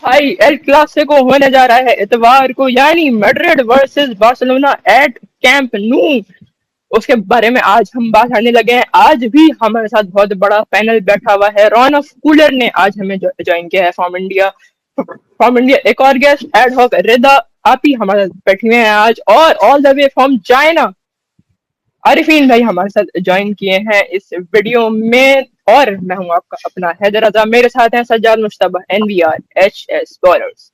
भाई El Clasico होने जा रहा है इतवार को, यानी Madrid versus Barcelona at Camp Nou. उसके बारे में आज हम बात करने लगे हैं। आज भी हमारे साथ बहुत बड़ा पैनल बैठा हुआ है। रॉन ऑफ कूलर ने आज हमें ज्वाइन किया है फ्रॉम इंडिया। एक और गेस्ट एड हॉक रिदा आप ही हमारे साथ बैठे हुए हैं आज, और all the way from China Arefin भाई हमारे साथ ज्वाइन किए हैं इस वीडियो में। और मैं हूं आपका अपना हैदर रजा, मेरे साथ हैं Sajjad Mushtaba NVR HS bowlers.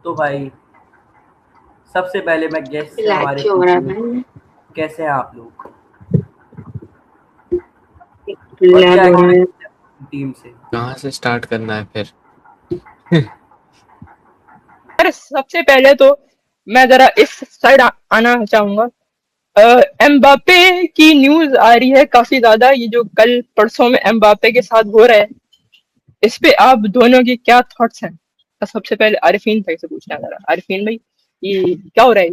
तो भाई सबसे पहले मैं गेस्ट हमारे कैसे हैं आप लोग? टीम से कहाँ से स्टार्ट करना है फिर? अरे सबसे पहले तो मैं जरा इस साइड आना चाहूंगा। एम्बापे की न्यूज आ रही है काफी ज्यादा, ये जो कल परसों में एम्बापे के साथ हो रहा है, इस पे आप दोनों की क्या थॉट्स हैं? तो सबसे पहले आरिफीन भाई से पूछना जरा। आरिफीन भाई ये क्या हो रहा है?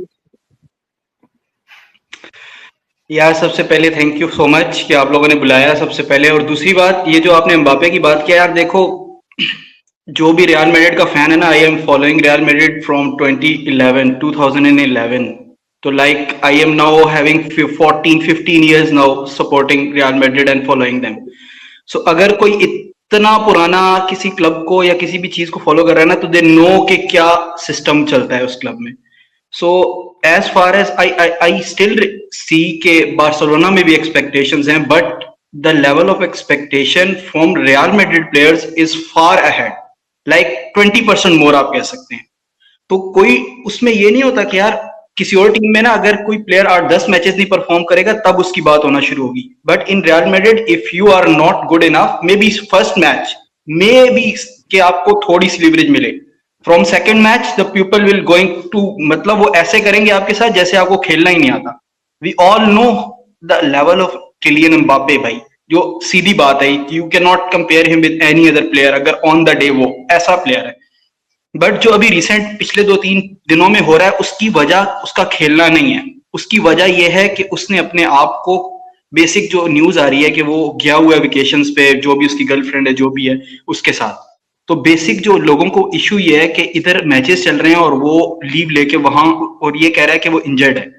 यार सबसे पहले थैंक यू सो मच कि आप लोगों ने बुलाया सबसे पहले। और दूसरी बात, ये जो आपने एम्बापे की बात किया, यार देखो जो भी रियल मैड्रिड का फैन है ना, I am following Real Madrid from 2011 तो like I am now having 14-15 years now supporting Real Madrid and following them. So अगर कोई इतना पुराना किसी क्लब को या किसी भी चीज को फॉलो कर रहा है ना, तो दे नो कि क्या सिस्टम चलता है उस क्लब में। So as far as I still see के बार्सिलोना में भी एक्सपेक्टेशंस हैं, but the level of expectation from Real Madrid players is far ahead, like 20% more आप कह सकते हैं। तो कोई उसमें ये नहीं होता कि यार किसी और टीम में ना अगर कोई प्लेयर 8-10 मैचेस नहीं परफॉर्म करेगा तब उसकी बात होना शुरू होगी, but in Real Madrid if you are not good enough, maybe first match maybe कि आपको थोड़ी सी लीवरेज मिले, from second match the people will going to, मतलब वो ऐसे करेंगे आपके साथ जैसे आपको खेलना ही नहीं आता। We all know the level of Kylian Mbappe भाई, जो सीधी बात है, you can not compare him with any other player अगर ऑन द डे वो ऐसा प्लेयर है। बट जो अभी रिसेंट पिछले 2-3 दिनों में हो रहा है, उसकी वजह उसका खेलना नहीं है। उसकी वजह यह है कि उसने अपने आप को, बेसिक जो न्यूज आ रही है कि वो गया हुआ है वेकेशंस पे, जो भी उसकी गर्लफ्रेंड है जो भी है उसके साथ। तो बेसिक जो लोगों को इशू ये है कि इधर मैचेस चल रहे हैं और वो लीव लेके वहां, और ये कह रहा है कि वो इंजर्ड है।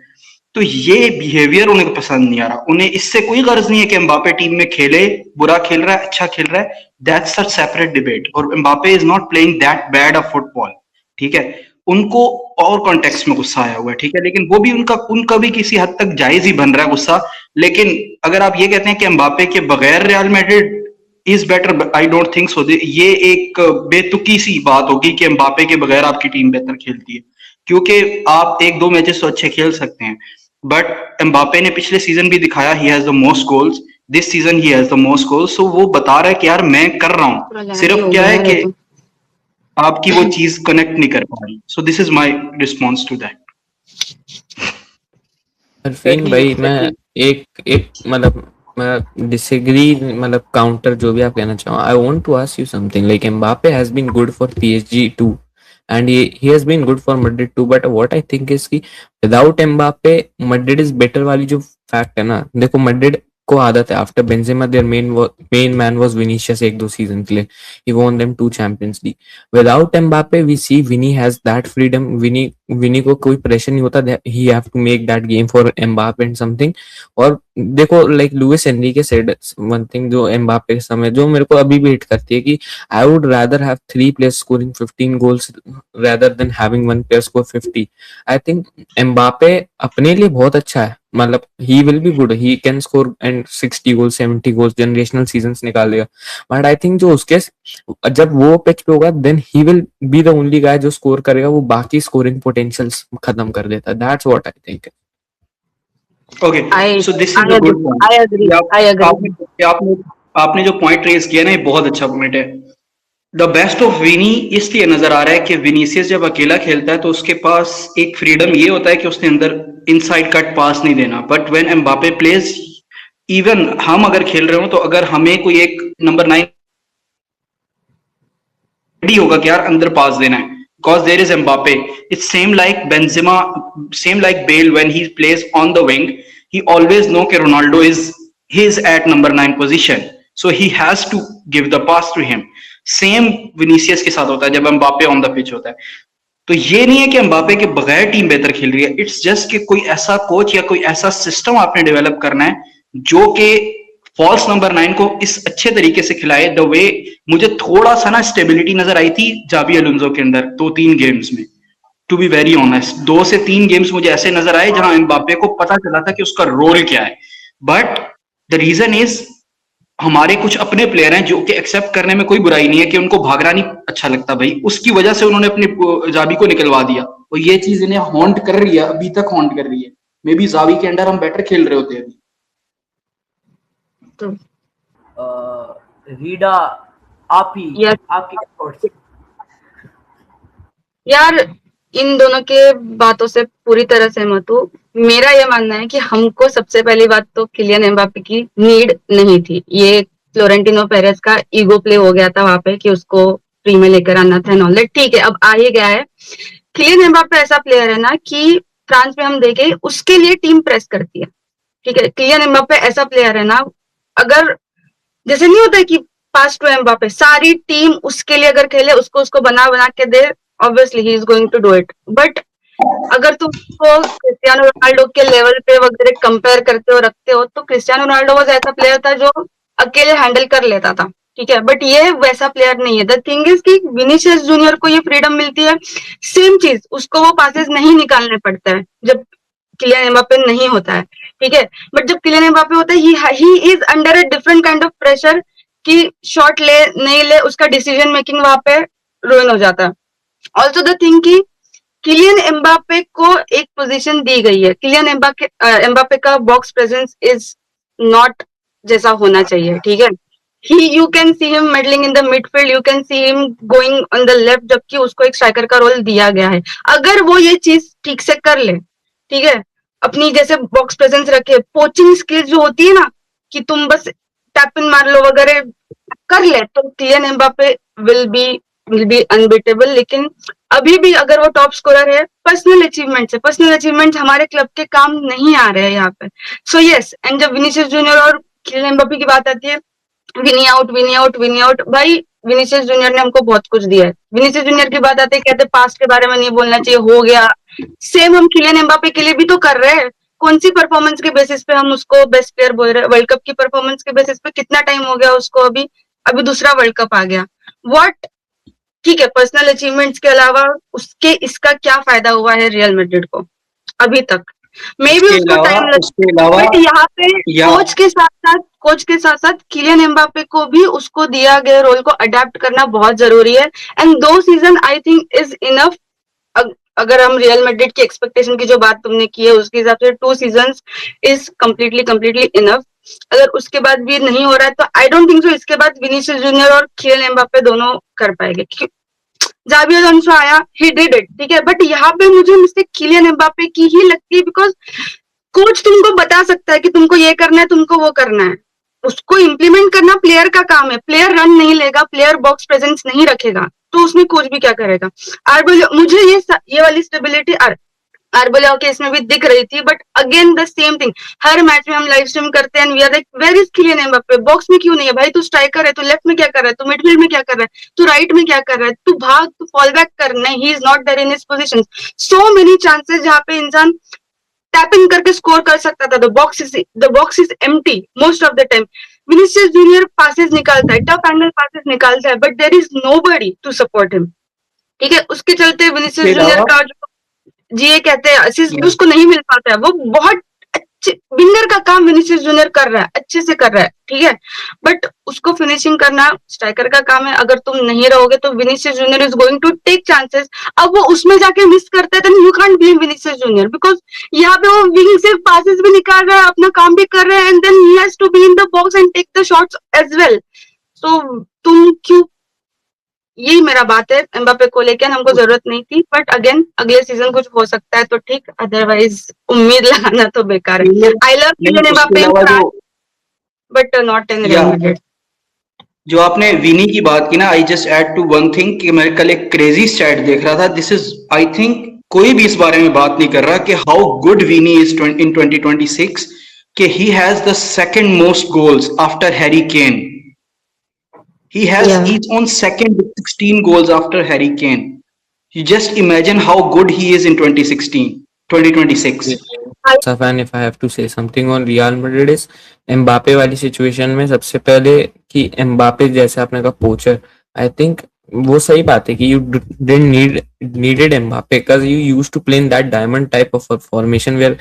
तो ये बिहेवियर उन्हें पसंद नहीं आ रहा। उन्हें इससे कोई गर्ज नहीं है कि एम्बापे टीम में खेले, बुरा खेल रहा है अच्छा खेल रहा है, दैट्स अ सेपरेट डिबेट। और Mbappe is not playing that bad of football, ठीक है। उनको और कॉन्टेक्स्ट में गुस्सा आया हुआ है, ठीक है, लेकिन वो भी उनका भी किसी हद तक जायज ही बन रहा है गुस्सा। लेकिन अगर आप ये कहते हैं कि एम्बापे के बगैर real Madrid is better, I don't think so. ये एक बेतुकी सी बात होगी कि एम्बापे के बगैर आपकी टीम बेहतर खेलती है, क्योंकि आप 1-2 मैचेस तो अच्छे खेल सकते हैं, बट एम्बापे ने पिछले सीजन भी दिखाया he has the most goals, this season he has the most goals. So वो बता रहा है कि यार मैं कर रहा हूं, सिर्फ क्या है कि आपकी वो चीज कनेक्ट नहीं कर पा रही। So this is my response to that. Arfeen भाई मैं एक मतलब मैं डिसएग्री, मतलब काउंटर जो भी आप कहना चाहो, I want to ask you something. Like Mbappe has been good for PSG too and he has been good for Madrid too, but what I think is कि without Mbappe Madrid is better वाली जो fact है ना, देखो Madrid को आदत है, after Benzema their main man was Vinicius 1-2 season के लिए, he won them 2 Champions League. Without Mbappe we see Vini has that freedom, Vini को कोई प्रेशर नहीं होता, he have to make that game for Mbappe and something. और देखो like Luis Enrique said one thing जो Mbappe के समय जो मेरे को अभी भी हिट करती है कि I would rather have 3 players scoring 15 goals rather than having one player score 50। I think Mbappe अपने लिए बहुत अच्छा है, मतलब he will be good, he can score and 60 goals 70 goals generational seasons निकाल देगा। बट आई थिंक जो उसके जब वो पिच पे होगा then he will be the only guy जो स्कोर करेगा, वो बाकी स्कोरिंग पोटेंशियल्स खत्म कर देता है। That's what I think. Okay, so this is a good point. I agree. आपने जो पॉइंट रेज किया ना, ये बहुत अच्छा पॉइंट है। द बेस्ट ऑफ विनी इसलिए नजर आ रहा है कि विनीसियस जब अकेला खेलता है तो उसके पास एक फ्रीडम ये होता है कि उसके अंदर इनसाइड कट पास नहीं देना, but when Mbappe plays, even हम अगर खेल रहे हो तो अगर हमें कोई एक नंबर 9 रेडी होगा कि यार अंदर पास देना है, because there is Mbappe. It's same like Benzema, same like Bale when he plays on the wing, he always know कि Ronaldo is at number 9 position, so he has to give the pass to him. Same Vinicius के साथ होता है जब Mbappe on the pitch होता है. तो ये नहीं है कि एम्बापे के बगैर टीम बेहतर खेल रही है, इट्स जस्ट कि कोई ऐसा कोच या कोई ऐसा सिस्टम आपने डेवलप करना है जो कि फॉल्स नंबर 9 को इस अच्छे तरीके से खिलाए. द वे मुझे थोड़ा सा ना स्टेबिलिटी नजर आई थी जाबी अलोंसो के अंदर 2-3 गेम्स में, टू बी वेरी ऑनेस्ट. 2 से 3 गेम्स मुझे ऐसे नजर आए जहां एम्बापे को पता चला था कि उसका रोल क्या है. बट द रीजन इज हमारे कुछ अपने प्लेयर हैं जो कि एक्सेप्ट करने में कोई बुराई नहीं है कि उनको भागना नहीं अच्छा लगता भाई, उसकी वजह से उन्होंने अपनी जाबी को निकलवा दिया और ये चीज इन्हें हॉन्ट कर रही है, अभी तक हॉन्ट कर रही है. मे बी जावी के अंडर हम बेटर खेल रहे होते अभी. तो रीडा आप ही Yes. आपकी thoughts? यार इन दोनों के बातों से पूरी तरह सहमत हूँ. मेरा ये मानना है कि हमको सबसे पहली बात तो किलियन एम्बापे की नीड नहीं थी. ये फ्लोरेंटिनो पेरेस का ईगो प्ले हो गया था वहां पे कि उसको फ्री में लेकर आना था नॉन. ठीक है, अब आ ही गया है. किलियन एम्बापे ऐसा प्लेयर है ना कि फ्रांस में हम देखे उसके लिए टीम प्रेस करती है. ठीक है, किलियन एम्बापे ऐसा प्लेयर है ना, अगर जैसे नहीं होता है कि पास टू एम्बापे सारी टीम उसके लिए अगर खेले, उसको बना बना के दे, obviously he is going to do it. But अगर तुम उसको क्रिस्टियानो रोनाल्डो के लेवल पे वगैरह कंपेयर करते हो रखते हो तो क्रिस्टियानो रोनाल्डो वो ऐसा प्लेयर था जो अकेले हैंडल कर लेता था. ठीक है, बट ये वैसा प्लेयर नहीं है. द थिंग इज कि विनीसियस जूनियर को ये फ्रीडम मिलती है, सेम चीज उसको वो पासेस नहीं निकालने पड़ता है जब किलियन एम्बापे नहीं होता है. ठीक है, बट जब किलियन एम्बापे होता है he is under a different kind of pressure कि शॉट ले नहीं ले, उसका डिसीजन मेकिंग वहां पे रुइन हो जाता है. ऑल्सो द थिंग की किलियन एम्बापे को एक पोजीशन दी गई है. किलियन एम्बापे का बॉक्स प्रेजेंस इज नॉट जैसा होना चाहिए. ठीक है, you can see him meddling in the midfield, you can see him going on the left, जबकि उसको एक स्ट्राइकर का रोल दिया गया है. अगर वो ये चीज ठीक से कर ले, ठीक है, अपनी जैसे बॉक्स प्रेजेंस रखे, पोचिंग स्किल्स जो होती है ना कि तुम बस टैप इन मार लो वगैरह कर ले, तो Kylian Mbappe will be unbeatable. लेकिन अभी भी अगर वो टॉप स्कोरर है, पर्सनल अचीवमेंट हमारे क्लब के काम नहीं आ रहे हैं यहाँ पे. सो यस, एंड जब विनीसियस जूनियर और किलियन एम्बापे की बात आती है, विनी आउट, भाई विनीसियस जूनियर ने हमको बहुत कुछ दिया है. विनीसियस जूनियर की बात आती है, कहते पास्ट के बारे में नहीं बोलना चाहिए, हो गया. सेम हम किलियन एम्बापे के लिए भी तो कर रहे हैं. कौन सी परफॉर्मेंस के बेसिस पे हम उसको बेस्ट प्लेयर बोल रहे हैं? वर्ल्ड कप की परफॉर्मेंस के बेसिस पे कितना टाइम हो गया उसको, अभी दूसरा वर्ल्ड कप आ गया. व्हाट, ठीक है, पर्सनल अचीवमेंट्स के अलावा उसके इसका क्या फायदा हुआ है रियल मैड्रिड को अभी तक? मे भी उसको टाइम लगा, बट यहाँ पे कोच के साथ साथ किलियन एम्बापे को भी उसको दिया गया रोल को अडेप्ट करना बहुत जरूरी है. And 2 season I think is enough. अगर हम रियल मैड्रिड की एक्सपेक्टेशन की जो बात तुमने की है उसके हिसाब से 2 सीजन्स इज कम्प्लीटली इनफ. अगर उसके बाद भी नहीं हो रहा है तो आई डोंट थिंक सो इसके बाद विनीसियस जूनियर और किलियन एम्बापे दोनों कर पाएंगे. जावी अलोंसो आया, ही डिड इट, ठीक है, बट यहाँ पे मुझे मिस्टेक किलियन एम्बापे की ही लगती है. बिकॉज कोच तुमको बता सकता है कि तुमको ये करना है, तुमको वो करना है, उसको इम्प्लीमेंट करना प्लेयर का काम है. प्लेयर रन नहीं लेगा, प्लेयर बॉक्स प्रेजेंस नहीं रखेगा, तो उसमें कोच भी क्या करेगा? मुझे ये वाली स्टेबिलिटी आर्बोला के इसमें भी दिख रही थी. But again the same thing, हर मैच में हम लाइव स्ट्रीम करते हैं, we are like where is Kylian Mbappe? Box में क्यों नहीं है भाई? तू स्ट्राइकर है, तू लेफ्ट में क्या कर रहा है, तू मिडफील्ड में क्या कर रहा है, तू राइट में क्या कर रहा है, तू भाग, तू फॉल बैक कर. नहीं, he is not there in his position. So many chances जहाँ पे इंसान टैप इन करके स्कोर कर सकता था. The box is empty most of the time. Vinicius Junior passes निकालता है, टफ एंगल पासेस निकालता है, but there is nobody to support him. ठीक है, उसके चलते विनीसियस जूनियर का जो ये कहते हैं असिस्ट भी उसको नहीं मिल पाता है. वो बहुत अच्छे विंगर का काम विनीसियस जूनियर कर रहा है, अच्छे से कर रहा है, ठीक है, बट उसको फिनिशिंग करना स्ट्राइकर का काम है. अगर तुम नहीं रहोगे तो Vinicius Junior is going to take chances. अब वो उसमें जाके मिस करता है तो you can't blame Vinicius Junior, because यहाँ पे वो विंग से पासेस भी निकाल रहा है, अपना काम भी कर रहा है, and then he has to be in the box and take the shots as well. So तुम क्यों यही मेरा बात है एम्बापे को लेकर, हमको जरूरत नहीं थी, बट अगेन अगले सीजन कुछ हो सकता है तो ठीक, अदरवाइज उम्मीद लगाना तो बेकार है। I love Kylian Mbappe in France but not in Real Madrid. जो आपने विनी की बात की ना, I just add to one thing कि मैं कल एक क्रेजी स्टैट देख रहा था। दिस इज आई थिंक कोई भी इस बारे में बात नहीं कर रहा कि how good Vini is in 2026 कि he has the second most goals after Harry Kane. He has each on second with 16 goals after Harry Kane. You just imagine how good he is in 2026. Safan, if I have to say something on Real Madrid is Mbappe वाली situation में सबसे पहले कि Mbappe जैसे आपने कहा पोचर, I think वो सही बात है कि you didn't needed Mbappe because you used to play in that diamond type of a formation where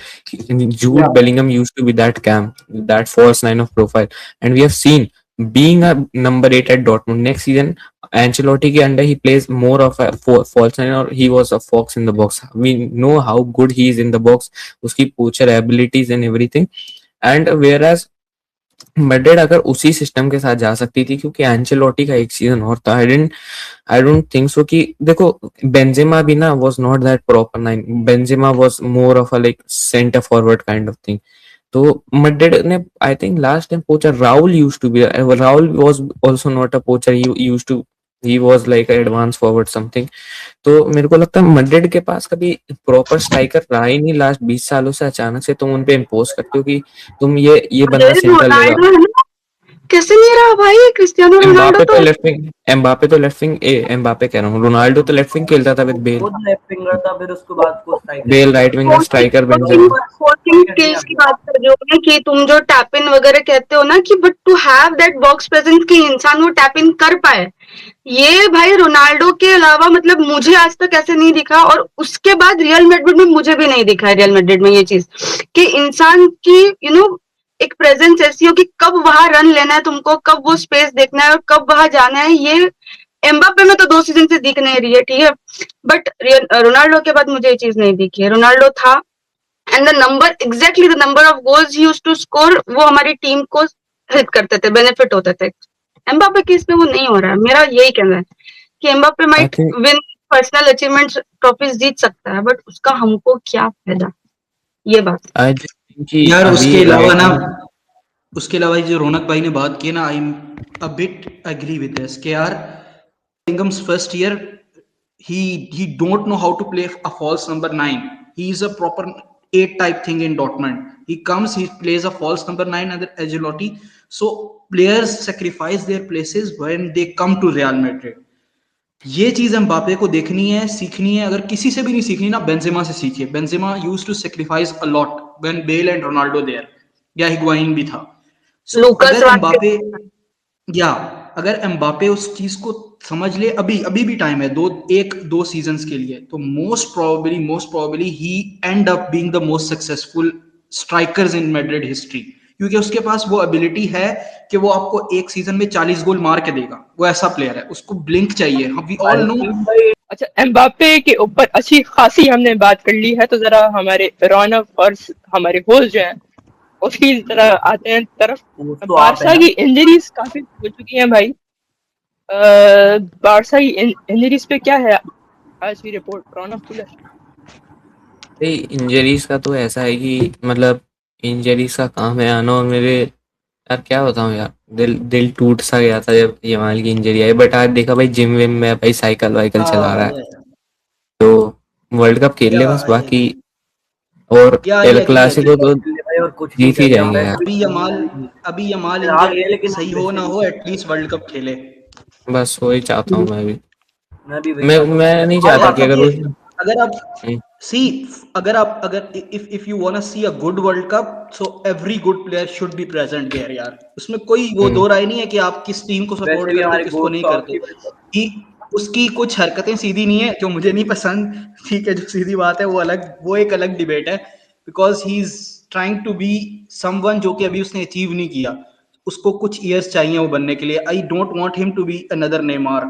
Jude Bellingham used to be that cam, that false nine of profile, and we have seen being a number 8 at Dortmund next season Ancelotti के under he plays more of a false nine or he was a fox in the box. We know how good he is in the box, उसकी poacher abilities and everything, and whereas Madrid अगर उसी system के साथ जा सकती थी क्योंकि Ancelotti का एक सीजन और था, आई डोंट थिंक सो कि देखो बेंजेमा भी ना was not that proper nine, Benzema was more of a like centre forward kind of thing. तो मैड्रिड ने I think last time poacher Raul used to be, Raul was also not a poacher, he was like advance forward something. तो मेरे को लगता है Madrid के पास कभी proper striker रहा ही नहीं लास्ट 20 सालों से, अचानक से तुम उन पे इम्पोज करते हो कि तुम ये बंदा सेंटर लेगा। कैसे नहीं रहा भाई क्रिस्टियानो रोनाल्डो तो एम्बापे तो लेफ्ट विंग एम्बापे कह रहा हूँ, रोनाल्डो तो लेफ्ट विंग खेलता था विद बेल, खुद लेफ्ट विंगर था, फिर उसके बाद को striker Bale right wing striker Benzema. Skills की बात कर रहे हो ना कि तुम जो टैप इन वगैरह कहते हो ना कि but to have that box presence कि इंसान वो टैप इन कर पाए, ये भाई रोनाल्डो के अलावा मतलब मुझे आज तक ऐसे नहीं दिखा, और उसके बाद रियल मैड्रिड में मुझे भी नहीं दिखा है रियल मैड्रिड में ये चीज कि इंसान की एक प्रेजेंस ऐसी हो कि कब वहां रन लेना है तुमको, कब वो स्पेस देखना है और कब वहां जाना है। ये एम्बापे में तो 2 सीजन से दिख नहीं रही है, ठीक है, बट रोनाल्डो के बाद मुझे ये चीज नहीं दिखी है। रोनाल्डो था and the number exactly the number of goals he used to score वो हमारी टीम को हिट करते थे, बेनिफिट होते थे। एम्बापे के इसमें वो नहीं हो रहा है। मेरा यही कहना है कि Mbappe might win personal achievements, trophies जीत सकता है, बट उसका हमको क्या फायदा, ये बात। यार उसके अलावा जो रौनक भाई ने बात की ना, I am a bit agree with this कि यार Bellingham's first year he don't know how to play a false number 9. He is a proper 8 type thing in Dortmund. He comes, he plays a false number 9 under Ancelotti. So players sacrifice their places when they come to Real Madrid. ये चीज Mbappe को देखनी है, सीखनी है। अगर किसी से भी नहीं सीखनी ना, बेंजेमा से सीखिए। Benzema used to sacrifice a lot when Bale and Ronaldo there, या हिगुआइन भी था। अगर एम्बापे उस चीज को समझ ले, अभी भी टाइम है, 2 सीजन्स के लिए, तो most probably he and up being the most successful strikers in Madrid history, क्योंकि उसके पास वो एबिलिटी है कि वो आपको एक सीजन में 40 गोल मार के देगा। वो ऐसा प्लेयर है, उसको ब्लिंक चाहिए। We all know. अच्छा, एम्बापे के ऊपर अच्छी खासी हमने बात कर ली है, तो जरा हमारे रौनक और हमारे होस्ट जो हैं उसकी तरह आते हैं तरफ। बारसा की इंजरीज काफी हो चुकी हैं भाई। बारसा की इंजरीज पे क्या है आज की रिपोर्ट, रौनक तुले? इंजरीज का तो ऐसा है कि मतलब इंजरीज का काम है आना, और मेरे यार क्या बताऊं यार, दिल टूट सा गया था जब यमाल की इंजरी आई। बट आज देखा भाई जिम विम में भाई साइकिल वाइकल चला रहा है, तो वर्ल्ड कप खेल ले बस, बाकी और एल क्लासिको तो जीत ही जाएंगे यार। अभी यमाल सही हो ना हो, एटलीस्ट वर्ल्ड कप खेले, बस वही चाहता हूँ मैं भी। मैं नहीं चाहता कि अगर आप if you want to see a good World Cup, so every good player should be present there यार। उसमें कोई वो दो राय नहीं है कि आप किस टीम को सपोर्ट करते हो, किसको नहीं करते। कि उसकी कुछ हरकतें सीधी नहीं है जो मुझे नहीं पसंद, ठीक है, जो सीधी बात है वो एक अलग डिबेट है, because he is trying to be someone जो कि अभी उसने अचीव नहीं किया। उसको कुछ ईयर्स चाहिए वो बनने के लिए। I don't want him to be another Neymar,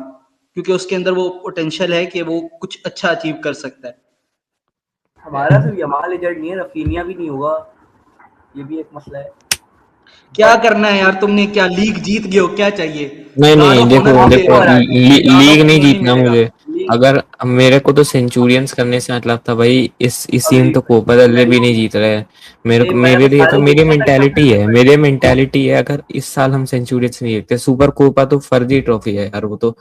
क्योंकि उसके अंदर वो पोटेंशियल है कि वो कुछ अच्छा अचीव कर सकता है। हमारा सिर्फ यमाल एजेंट नहीं है, रफीनिया भी नहीं होगा, ये भी एक मसला है। क्या करना है यार तुमने, क्या लीग जीत गए हो, क्या चाहिए? नहीं God नहीं, of देखो Honor भी देखो खेलेगा, God लीग of नहीं Honor नहीं जीतना मिलेगा। मुझे। अगर मेरे को तो सेंचुरियंस करने से मतलब था भाई, इस सीजन तो कोपा del Rey भी नहीं जीत रहे हैं। मैंने मेरे तो लिए तो सारे मेरी जीते हैं। मेंटेलिटी है, अगर इस साल हम सेंचुरियंस नहीं जीतते, सुपर कोपा तो फर्जी ट्रॉफी है यार, वो तो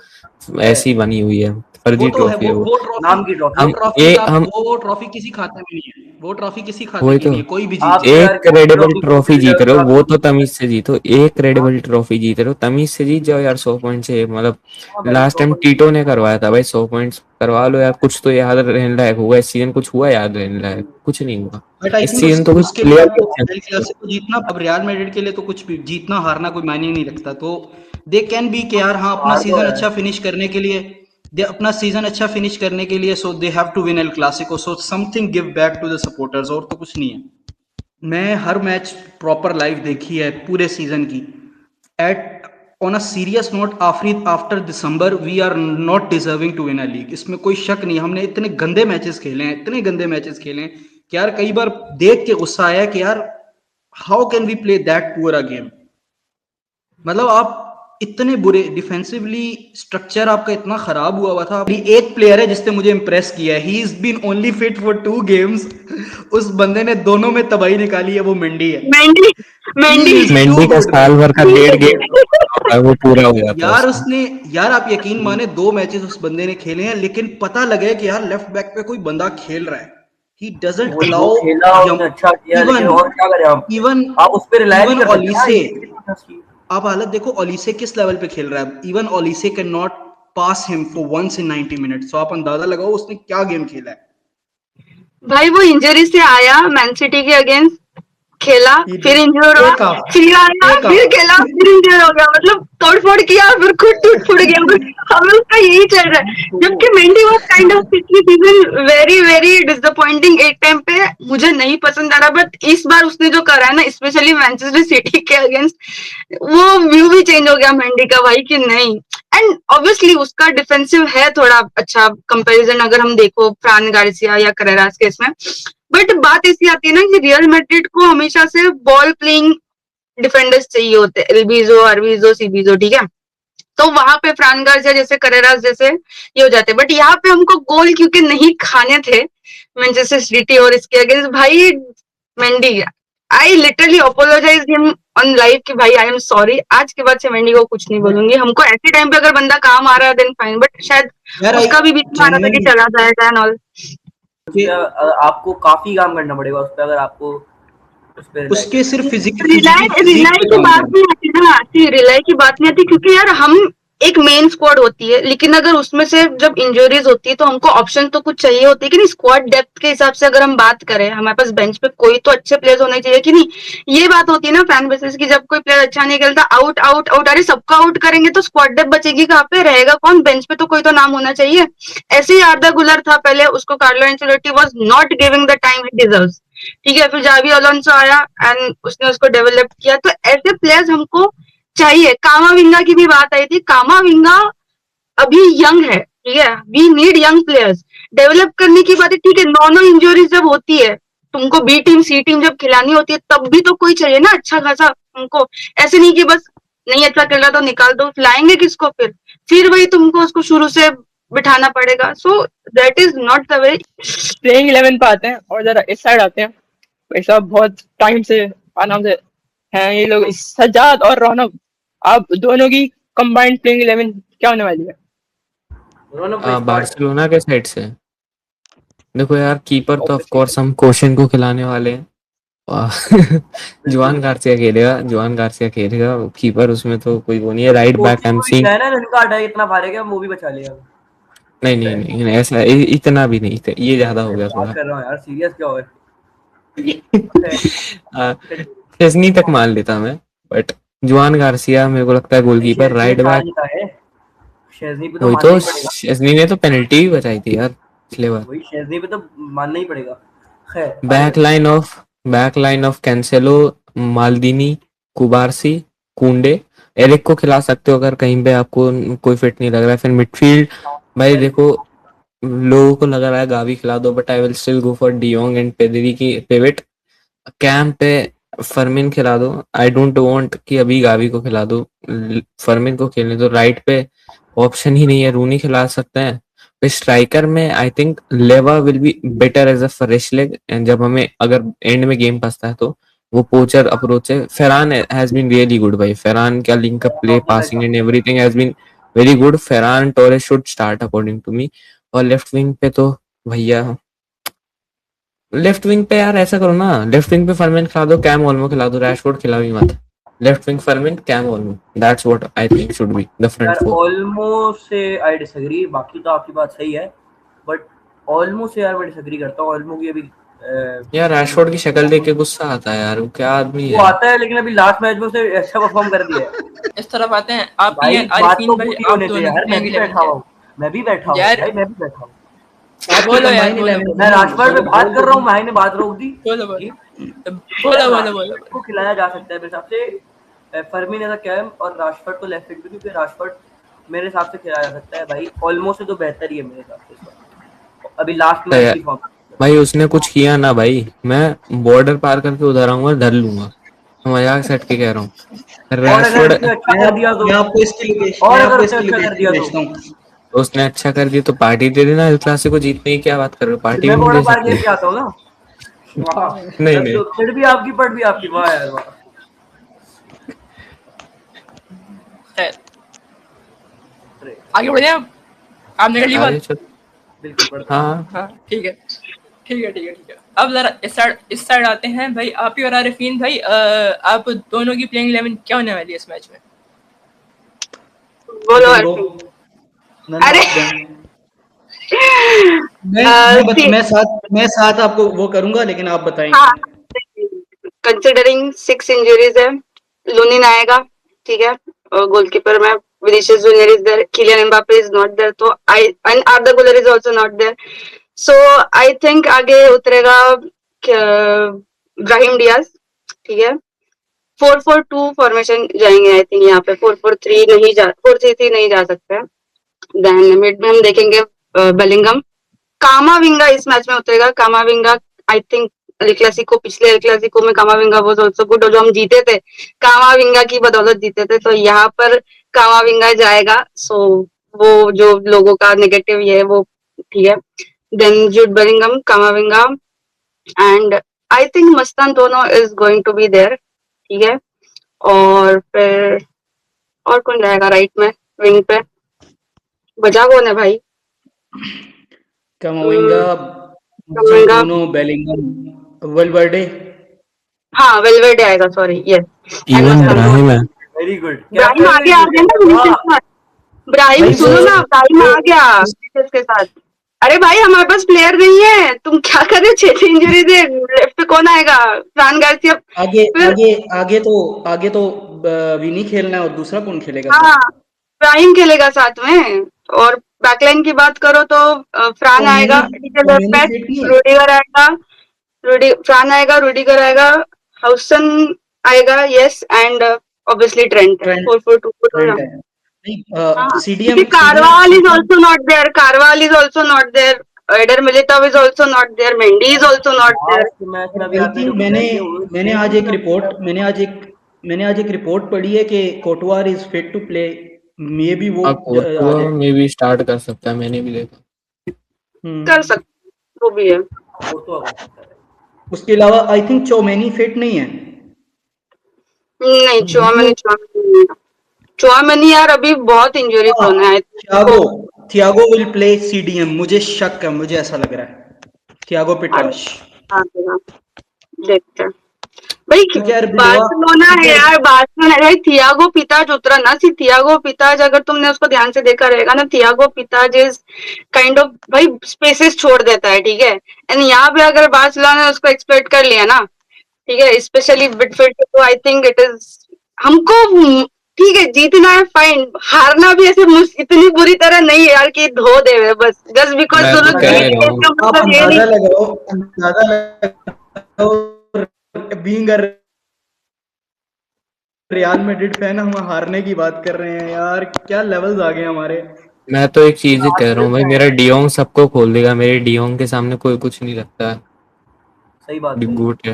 ऐसी बनी हुई है, वो फर्जी तो है, ट्रॉफी है वो। वो ट्रॉफी, नाम की ट्रॉफी। हम वो ट्रॉफी किसी खाते में नहीं है, वो ट्रॉफी किसी खाते वही की तो, नहीं है, कोई भी जीत आप जाए। तो एक यार क्रेडिबल ट्रॉफी ट्रॉफी जीत रहे हो आप वो तो तो तमीज से जीतो, एक हाँ क्रेडिबल ट्रॉफी जीत रहे हो तमीज से जीत जाओ यार, 100 पॉइंट से मतलब। हाँ भाई लास्ट 100 टाइम टीटो ने करवाया था भाई, 100 पॉइंट्स करवा लो यार, कुछ तो याद रहने लायक होगा इस सीजन, कुछ हुआ याद रहने लायक, कुछ नहीं हुआ बट आई इस थिंक सीजन, तो कुछ उसके लिए प्लेयर तो एल क्लासिको जीतना, अब रियल मैड्रिड के लिए तो कुछ भी जीतना हारना कोई मायने नहीं रखता। तो दे कैन बी कि यार हाँ, अपना हार तो सीजन है। अच्छा फिनिश करने के लिए, दे अपना सीजन अच्छा फिनिश करने के लिए, so they have to win El Clasico, so something give back to the supporters, और तो कुछ नहीं है। मैं हर मैच प्रॉपर लाइव देखी है पूरे सीजन की। At on a serious note, after December we are not deserving to win a league, इसमें कोई शक नहीं। हमने इतने गंदे मैचेस खेले हैं, इतने गंदे मैचेस खेले हैं कि यार कई बार देख के गुस्सा आया कि यार how can we play that poor a game. मतलब आप इतने बुरे डिफेंसिवली, स्ट्रक्चर आपका इतना खराब हुआ था। अभी एक प्लेयर है जिसने मुझे इंप्रेस किया है, he is been only fit for 2 games, उस बंदे ने दोनों में तबाही निकाली है, वो मेंडी है। मेंडी ही मेंडी इज टू मेंडी का गुड साल मैन। भर का 1.5 गेम होता है, वो पूरा हो जाता है यार उसका। उसने, यार आप यकीन माने 2 मैचेस उस बंदे ने खेले हैं, लेकिन पता लगे कि यार लेफ्ट बैक पे कोई बंदा खेल रहा है। ही डजंट वो अलाउ खेला उसने अच्छा किया, लेकिन इवन और क्या करें हम। इवन आप उस पर रिलाय नहीं इवन कर सकते ना, ओलिसे, ये चीज़ है उसकी। आप हालत देखो ओलिसे किस लेवल पे खेल रहा है। Even Olise can not pass him for once in 90 minutes, तो आप अंदाजा लगाओ उसने क्या गेम खेला है। भाई वो इंजरी से आया मैन सिटी के अगेंस्ट, खेला, He फिर did इंजर हुआ, एक हाफ, फिर आया, एक फिर हाफ। खेला, फिर इंजर हो गया, मतलब तोड़-फोड़ किया, फिर खुद टूट-फूट गया, बस हमें उसका यही चल रहा है। जबकि मेंडी वाज़ काइंड ऑफ पिछले सीजन वेरी वेरी डिसअपॉइंटिंग, एक टाइम पे मुझे नहीं पसंद आ रहा, बट इस बार उसने जो करा है ना, स्पेशली मैनचेस्टर सिटी के अगेंस्ट, वो व्यू भी चेंज हो गया मेंडी का भाई कि नहीं। एंड ऑब्वियसली उसका डिफेंसिव है थोड़ा अच्छा कंपैरिजन, अगर हम देखो फ्रान गार्सिया या करेरास के इसमें। बट बात ऐसी आती है ना कि रियल मैड्रिड को हमेशा से बॉल प्लेइंग डिफेंडर्स चाहिए होते हैं, एल्विजो, अर्विजो, सीबिजो, ठीक है। तो वहां पे फ्रान गार्सिया जैसे, करेरास जैसे ये हो जाते, बट यहाँ पे हमको गोल क्योंकि नहीं खाने थे मैनचेस्टर सिटी और इसके अगेंस्ट, भाई Mendy, I literally apologize him on live कि भाई आई एम सॉरी, आज के बाद से मेंडी को कुछ नहीं बोलूंगी। हमको ऐसे टाइम पे अगर बंदा काम आ रहा है देन फाइन, बट शायद यार आई उसका भी बीच में आ रहा था कि जेन्युइनली, चला जाएगा एंड ऑल। उस पे आपको काफी काम करना पड़ेगा उस पे, अगर आपको उस पे रिलाय उसके करना सिर्फ रिलाय फिजिक रिलाय पे की काम बात करना। नहीं आती ना, रिलाय की बात नहीं आती, क्योंकि यार हम एक मेन स्क्वाड होती है, लेकिन अगर उसमें से जब इंजरीज होती है तो हमको ऑप्शन तो कुछ चाहिए होती है कि नहीं। स्क्वाड डेप्थ के हिसाब से अगर हम बात करें, हमारे पास बेंच पे कोई तो अच्छे प्लेयर्स होने चाहिए कि नहीं। ये बात होती है ना फैन बेसिस की, जब कोई प्लेयर अच्छा नहीं खेलता, आउट आउट आउट, अरे सबका आउट करेंगे तो स्क्वाड डेप्थ बचेगी कहाँ पे, रहेगा कौन बेंच पे, तो कोई तो नाम होना चाहिए। ऐसे ही आर्दा गुलर था पहले, उसको Carlo Ancelotti was not giving the time he deserves, ठीक है। फिर जावी अलोंसो आया एंड उसने उसको डेवलप किया, तो ऐसे प्लेयर्स हमको चाहिए। कामाविंगा की भी बात आई थी, कामाविंगा अभी यंग है, ठीक है, we need young players. Develop करने की बात है, ठीक है, नौ इंजरीज जब होती है, तुमको बी टीम सी टीम जब खिलानी होती है, तब भी तो कोई चाहिए ना अच्छा खासा तुमको। ऐसे नहीं कि बस नहीं अच्छा खेल रहा तो निकाल दो, लाएंगे किसको फिर वही तुमको उसको शुरू से बिठाना पड़ेगा। So that is not the way. Playing 11 पे आते हैं और जरा इस साइड आते हैं। भाई साहब बहुत टाइम से आराम से हैं ये लोग, सज्जाद और रौनक, आप दोनों की कंबाइंड प्लेइंग 11 क्या होने वाली है? दोनों को स्क्वाड। बार्सिलोना के साइड से देखो यार, कीपर तो ऑफ कोर्स हम क्वेश्चन को खिलाने वाले हैं। जुआन गार्सिया खेलेगा, कीपर उसमें तो कोई वो नहीं है। Right back coaching I am को भी सीइंग, क्या है ना, इनका अटैक इतना भारी है, वो भी बचा लिया। नहीं नहीं नहीं नहीं, ऐसा इतना भी नहीं, ये ज्यादा हो गया बात थोड़ा। कर रहा हूँ यार, सीरियस क्या हो चेस्नी तक मान लेता मैं, बट जुआन गार्सिया मेरे को लगता है गोलकीपर, शेजनी राइट था बैक। नहीं था है, शेजनी पे तो वही मानना तो, ही पड़ेगा। चेस्नी ने तो पेनल्टी भी बचाई थी यार पिछले बार। वही शेजनी पे तो मानना ही पड़ेगा। खैर आगे back line of Cancelo, Maldini, Cubarsi, Kounde, Eric को खिला सकते हो अगर कहीं पे आपको कोई फिट नहीं लग रहा है। फिर मिडफील्ड, भाई देखो लोगों को लग रहा है गावी खिला दो, but I will still go for de Jong and पेदरी की पिवट। कैंप पे फर्मिन खिला दो। आई डोंट वांट कि अभी गावी को खिला दो, फर्मिन को खेलने दो। राइट पे ऑप्शन ही नहीं है, रूनी खिला सकते हैं। स्ट्राइकर में I think Lewa will be better as a fresh leg, and जब हमें अगर एंड में गेम फंसता है तो वो पोचर अप्रोच है। Ferran has been really good भाई, फेरान का link up play, passing and everything has been very good. Ferran Torres should start according to me. और लेफ्ट विंग पे तो भैया, लेफ्ट विंग पे यार ऐसा करो ना, लेफ्ट विंग पे फर्मिन खिला दो, कैम ओल्मो खिला दो, रैशफोर्ड खिलाओ ही मत। Left wing Fermin, cam Olmo, that's what I think should be the front यार फोर। ऑल्मो से आई डिसएग्री, बाकी तो आपकी बात सही है, बट ऑल्मो से यार मैं डिसएग्री करता हूँ। ऑल्मो की अभी यार रैशफोर्ड की शक्ल देख के गुस्सा आता है यार, वो क्या आदमी वो है। आता है, लेकिन अभी लास्ट मैच में उसने अच्छा परफॉर्म कर दिया है। इस तरफ आते हैं आप भाई ये बात आरिफीन तो भाई, पूरी आप होने दे दोनों की यार, मैं प्लेइंग भी 11 बैठा क्या है? हूँ, मैं भी बैठा हूँ यार भाई, मैं भी बैठा हूँ। आपकी बोलो यार, कंबाइन बोलो 11 बोलो मैं राजपाल पे बात कर रहा हूँ, भाई ने बात रोक दी। बोलो कि बोलो बोलो बोलो बोलो को खिलाया जा सकता है मेरे हिसाब से फर्मिन एज अ कैम, और राशफोर्ड को लेफ्ट विंग पे, क्योंकि राशफोर्ड मेरे हिसाब से खिलाया जा सकता है भाई। ऑलमोस्ट से तो बेहतर ही है मेरे हिसाब से इस बार, अभी लास्ट मैच की फॉर्म। भाई उसने कुछ किया ना भाई, मैं बॉर्डर पार करके उधर आऊंगा, धर लूंगा। मैं मजाक सेट के कह रहा हूँ। और अगर रैशफोर्ड उसने अच्छा कर दिया तो, मैं आपको इसकी लोकेशन और मैं अगर आपको उसने इसकी अच्छा कर लोकेशन दिया तो भेजता हूँ। उसने अच्छा कर दिया तो पार्टी दे देना। एल क्लासिको जीतने की क्या बात कर रहे हो, पार्टी भी मैं नहीं बॉर्डर दे पार सकते। गेम पे आता हूँ ना। वाह, नहीं तब नहीं, तो फिर भी आपकी पट भी आपकी, वाह यार वाह। खैर, आगे बढ़े आप निकल ली आगे बात। चल। बिल्कुल पढ़ता हूँ। हाँ हाँ ठीक है ठीक है ठीक है ठीक है। अब जरा इस साइड आते हैं भाई, आप ही और आरिफीन भाई, आप दोनों की प्लेइंग 11 क्या होने वाली है इस मैच में? बोलो You can Aarti. go. None अरे of them. सी मैं साथ आपको वो करूंगा, लेकिन आप बताएं। हाँ, कंसिडरिंग 6 इंजरीज है, लूनिन आएगा, ठीक है, और गोलकीपर में Vinicius Junior is there, Kylian Mbappe is not there, तो I and Arda Guler is also not there, so I think आगे उतरेगा ब्राहिम डियाज, ठीक है। 4-4-2 फॉर्मेशन जाएंगे आई थिंक, यहाँ पे 4-4-3 नहीं जा 4-3-3 नहीं जा सकते। देन मिड में हम देखेंगे बेलिंगम, कामाविंगा इस मैच में उतरेगा। कामाविंगा आई थिंक एल क्लासिको, पिछले एल क्लासिको में कामाविंगा वाज आल्सो गुड, और जो हम जीते थे कामाविंगा की बदौलत जीते थे, तो यहाँ पर कामाविंगा जाएगा। सो वो जो लोगों का नेगेटिव ये है वो ठीक है। Then Jude Bellingham, Camavinga, and I think मस्तान दोनों is going to be there, ठीक है। और फिर और कौन रहेगा राइट में विंग पे? बचा कौन है भाई? Camavinga, Camavinga, Bruno, Bellingham, Valverde. हाँ वेलवेडे आएगा, sorry, yes, and even Mastantuono Brahim है। वेरी गुड ब्राहिम कैप्टन, आगे वेरी आ गुड गया ना कैप्टन, विनीशियस वाह। का। ब्राहिम भाई सुनो ना, ब्राहिम आ गया विनीशियस के साथ। अरे भाई हमारे पास प्लेयर नहीं है, तुम क्या कर रहे हो? 6 इंजरी दे, लेफ्ट पे कौन आएगा? फ्रान गार्सिया। आगे फिर आगे आगे तो विनी खेलना है, और दूसरा कौन खेलेगा हाँ, साथ? ब्राहिम खेलेगा साथ में। और बैकलाइन की बात करो तो फ्रान आएगा, ठीक है, तो लेफ्ट मैंने बैक, फिट नहीं है। रूडिगर आएगा, फ्रान आएगा, रूडिगर आएगा, हाउसन आएगा, yes, and obviously Trent. Trend 4-4-2 trend है नहीं, हाँ, CDM Carvajal is CDM also not there. Carvajal is also not there. Eder Militao is also not there. Mendy is also not there. Last match में अभी आई आपने जो think खिलाई है वो मैंने same आज ही एक है। रिपोर्ट मैंने आज एक रिपोर्ट पढ़ी है कि कोटवार इज फिट टू प्ले। मे भी वो अब आ कोर्टुआ जाए। में भी स्टार्ट कर सकता है, मैंने भी देखा। कर सकते, वो भी है। और तो कर सकता है। उसके अलावा आई थिंक चौमेनी फिट नहीं है। नहीं, चौहान यार अभी बहुत इंजरी प्रोन है। Thiago Thiago will play CDM, मुझे शक है, मुझे ऐसा लग रहा है थियागो पिट्राश। देखते हैं भाई, क्योंकि अरबिलोआ बार्सिलोना है यार, बार्सिलोना है भाई। थियागो पिताज उतरा ना, सी थियागो पिताज, अगर तुमने उसको ध्यान से देखा रहेगा ना, थियागो पिताज इज काइंड ऑफ भाई स्पेसेस छोड़ देता है, ठीक है। एंड यहाँ पे अगर बार्सिलोना ने उसको एक्सप्लॉइट कर लिया ना, ठीक है, स्पेशली मिडफील्ड, तो आई थिंक इट इज हमको, ठीक है, जीतना है फाइन, हारना भी ऐसे इतनी बुरी तरह नहीं है यार कि धो देवे बस, जस्ट बिकॉज मैं तो दोनों कह जीत रहा गए हूँ, इसका आप मतलब ये नहीं। अंदाजा लगाओ being a real Madrid fan हम हारने की बात कर रहे हैं यार, क्या लेवल्स आ गए हमारे। मैं तो एक चीज ही कह रहा आर्सेनल हूँ भाई, फैन मेरा डियोंग सबको खोल देगा। मेरे डियोंग के सामने कोई कुछ नहीं लगता है। सही बात है। गोट है।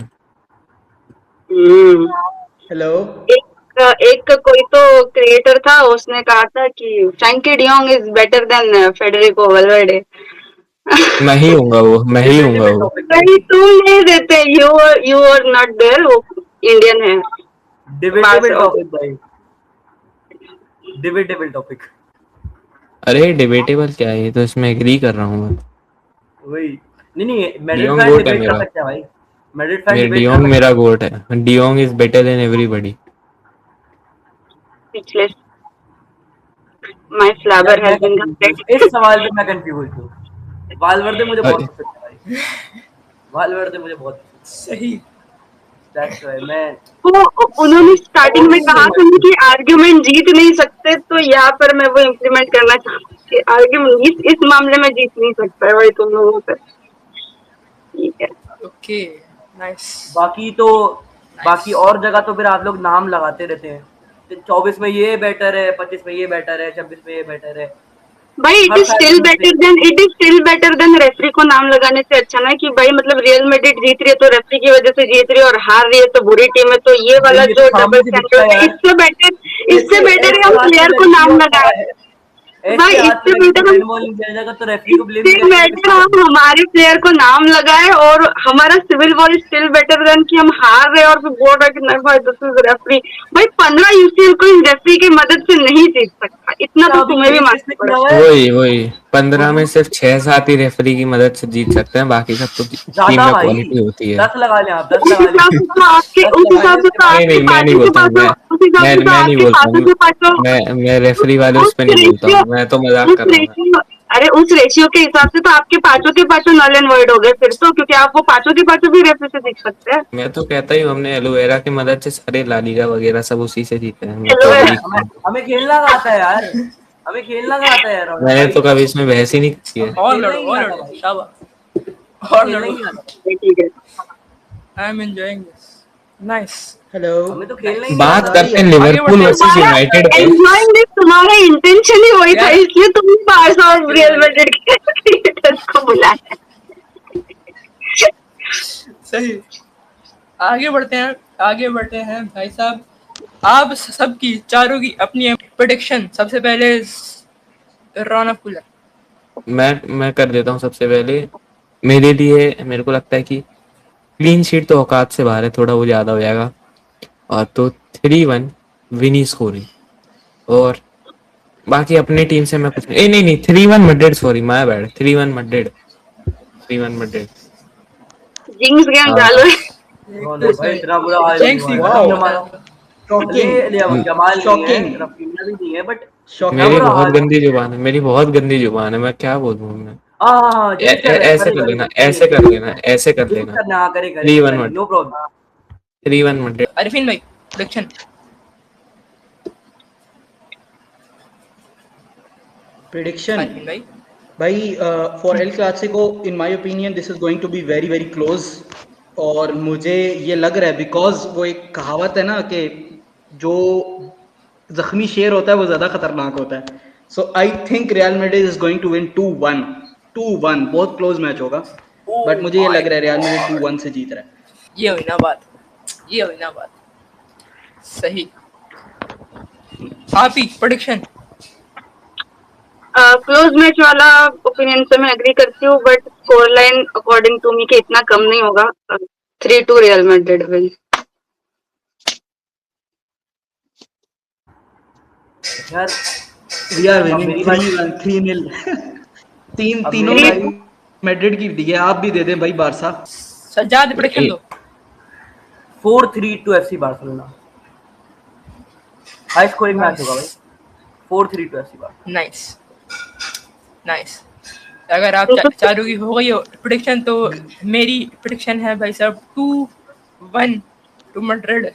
हेलो। एक कोई तो क्रिएटर था, उसने कहा था कि Frenkie de Jong is better than Federico Valverde. मैं ही हूँगा वो, मैं ही हूँगा डिबेटेबल वो। टॉपिक नहीं, भाई, तुम नहीं देते, यू आर नॉट देयर, वो इंडियन है। डिबेटेबल टॉपिक भाई, डिबेटेबल टॉपिक। अरे डिबेटेबल क्या है, ये तो इसमें एग्री कर रहा हूँ मैं। वही नहीं मैड्रिड डियोंग फैन गोट है डिबेट कर मेरा, सकते हैं भाई, मैड्रिड फैन मेरे डिबेट कर डियोंग सकते मेरा गोट है। De Jong is better than everybody. Speechless, my हैं। यार फ्लावर मैं हैज बीन कंफ्यूज, इस सवाल पे मैं कंफ्यूज हूँ। वालवर्दे मुझे बहुत पसंद है भाई, वालवर्दे मुझे बहुत पसंद सही। है, दैट्स व्हाई मैं वो उन्होंने स्टार्टिंग में कहा था अवॉइड। कि आर्ग्यूमेंट जीत नहीं सकते, तो यहाँ पर मैं वो इम्प्लीमेंट करना चाहती हूँ कि आर्ग्यूमेंट इस मामले में जीत नहीं सकता है भाई तुम लोगों से। ठीक है, ओके, नाइस। बाकी तो बाकी और जगह तो फिर आप लोग नाम लगाते रहते हैं, 24 में ये बेटर है, 25 में ये बेटर है, 26 में ये बेटर है, भाई इट हर इज साल स्टिल में better than, it is still better then referee को नाम लगाने से अच्छा ना कि भाई मतलब रियल मैड्रिड जीत रही है तो रेफरी की वजह से जीत रही है, और हार रही है तो बुरी टीम है, तो ये वाला ये तो जो सामने डबल से दिखता स्टैंडर्ड है है, यार, इससे ऐसे बेटर है ऐसे हम हाथ में प्लेयर को लगेगी नाम और लगाए। भाई ऐसे हाथ में इससे लगेगी बेटर हम, हैंडबॉल नहीं किया जाएगा तो रेफरी को ब्लेम इससे किया जाएगा, बेटर किसको हम करेंगे? हमारे प्लेयर को नाम लगाए, और हमारा civil war still better than कि हम हार रहे हैं और फिर बोल रहे हैं कि नहीं भाई दिस इज रेफरी। भाई 15 यूसीएल को इस रेफरी की मदद से नहीं जीत सकता, इतना अच्छा तो अभी तुम्हें भी एक किसने मानना किया पड़ेगा। हुआ है? वही 15 में सिर्फ 6-7 ही रेफरी की मदद से जीत सकते हैं, बाकी सब तो टीम ज्यादा में भाई, क्वालिटी होती है। 10 लगा लें आप, 10 उस लगा लें, हिसाब से तो आपके 10 उस लगा लें, हिसाब से उसके तो बाद नहीं आपके नहीं, मैं नहीं पांचों के बोलता हूँ। पांचों, उस हिसाब से तो मैं नहीं आपके बोलता पांचों हूँ। के पांचों, मैं रेफरी वाले उस उस पे नहीं बोलता रेशियो हूँ, मैं तो मजाक उस कर रहा हूँ मैं। रेशियो अरे उस रेशियो के हिसाब से तो आपके पांचों के पांचों नल एंड वॉइड हो गए फिर तो, क्योंकि आप वो पांचों के पांचों भी रेफरी से जीत सकते हैं। मैं तो कहता ही हूँ, हमने एलोवेरा की मदद से सारे ला लीगा वगैरह सब उसी से जीते हैं, मैं तो चलो एग्री हमें करता हूँ। हमें खेलना का आता है यार, हमें खेलना का आता है यार रौनक मैंने भाई, तो कभी इसमें बहस ही नहीं की है। और खेलना लड़ो, ही नहीं और आता लड़ो, भाई, शाबाश, हमें और खेलना ही लड़ो। नहीं आता, ठीक है। I am enjoying this. Nice. Hello. हमें तो खेलना ही नहीं बात आता आवाज आ रही करते है? हैं आगे लिवरपूल बढ़ते हैं। वर्सेस तुम्हारा यूनाइटेड पे। एंजॉइंग दिस, तुम्हारा इंटेंशन ही वही था, यार इसलिए तुमने बारसा और चलो रियल भाई, मैड्रिड के क्रिकेटर्स को बुलाया। सही। आगे बढ़ते हैं, आगे बढ़ते हैं भाई साहब। आप सबकी चारों की अपनी प्रेडिक्शन। सबसे पहले रौनक कुलर। मैं कर देता हूँ सबसे पहले। मेरे लिए मेरे को लगता है कि क्लीन शीट तो औकात से बाहर है, थोड़ा वो ज्यादा हो जाएगा। और तो 3-1 विनी स्कोरिंग। और बाकी अपनी टीम से मैं कुछ नहीं, नहीं 3-1 Madrid, sorry my bad, 3-1 Madrid, 3-1 Madrid. Jinx game चालू है। एक तो रौनक भाई इतना बुरा हाल नहीं जेंक्स हुआ ही यार, खत्म वाओ, होता जमाल है। शॉकिंग, जमाल नहीं है, शॉकिंग, रफीना भी नहीं है, बट इतना मेरी शॉकिंग। बुरा बहुत हाल गंदी जुबान है, मेरी बहुत गंदी जुबान है, मैं क्या बोलूँ मैं। हाँ जिंक्स कर रहे हैं, ऐसे करे कर करे लेना, करे ऐसे कर लेना, ऐसे कर जिंक्स लेना। करना, हाँ करे करे थ्री कोई वन बात नहीं, Madrid, no problem. 3-1 Madrid. Arifin भाई, प्रेडिक्शन। प्रिडिक्शन अरिफिन भाई। भाई, for El Clasico in my opinion this is going to be very very close. और मुझे ये लग रहा है बिकॉज वो एक कहावत है ना कि जो जख्मी शेर होता है वो ज्यादा खतरनाक होता है। So I think Real Madrid is going to win 2-1। 2-1 बहुत क्लोज मैच होगा, बट ओह मुझे ये माय लग रहा है रियल मैड्रिड गॉड, 2-1 से जीत रहा है। ये हुई ना बात, ये हुई ना बात। सही। आप ही प्रेडिक्शन। क्लोज मैच वाला ओपिनियन से मैं एग्री करती हूँ, but score line according to me के इतना कम नहीं होगा। 3-2 रियल मैड्रिड विन। यार वी आर अब विनिंग मेरी बारी, 3-1, 3-0। अब तीनों मेरी ने बारी, मैड्रिड की दी है, आप भी दे दें भाई बारसा। सज्जाद प्रेडिक्शन दो। 4-3 to FC Barcelona, high scoring match होगा भाई, 4-3 to FC Barcelona. Nice, nice. अगर आप चारों की हो गई हो प्रेडिक्शन, तो मेरी प्रेडिक्शन है भाई साहब 2-1 टू मैड्रिड।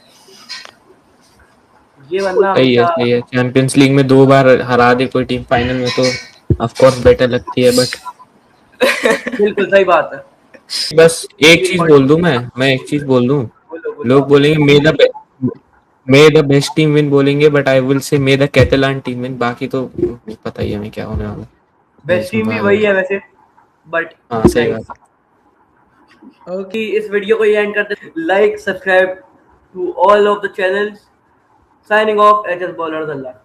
ये बंदा हमेशा सही है। चैंपियंस लीग में 2 बार हरा दे कोई टीम फाइनल में तो ऑफ कोर्स बेटर लगती है, बट बिल्कुल सही बात है। बस एक चीज बोल दूं, मैं एक चीज बोल दूं। बोलो बोलो लोग आप बोलो। बोलेंगे may the best team win बोलेंगे, but I will say may the Catalan team win. बाकी तो पता ही हमें क्या होने वाला है। बेस्ट टीम भी वही है वैसे, बट हाँ सही नाइस। बात है। कि इस वीडियो को ये एंड करते, like subscribe to all of the channels. Signing off, HS Ballers Allah.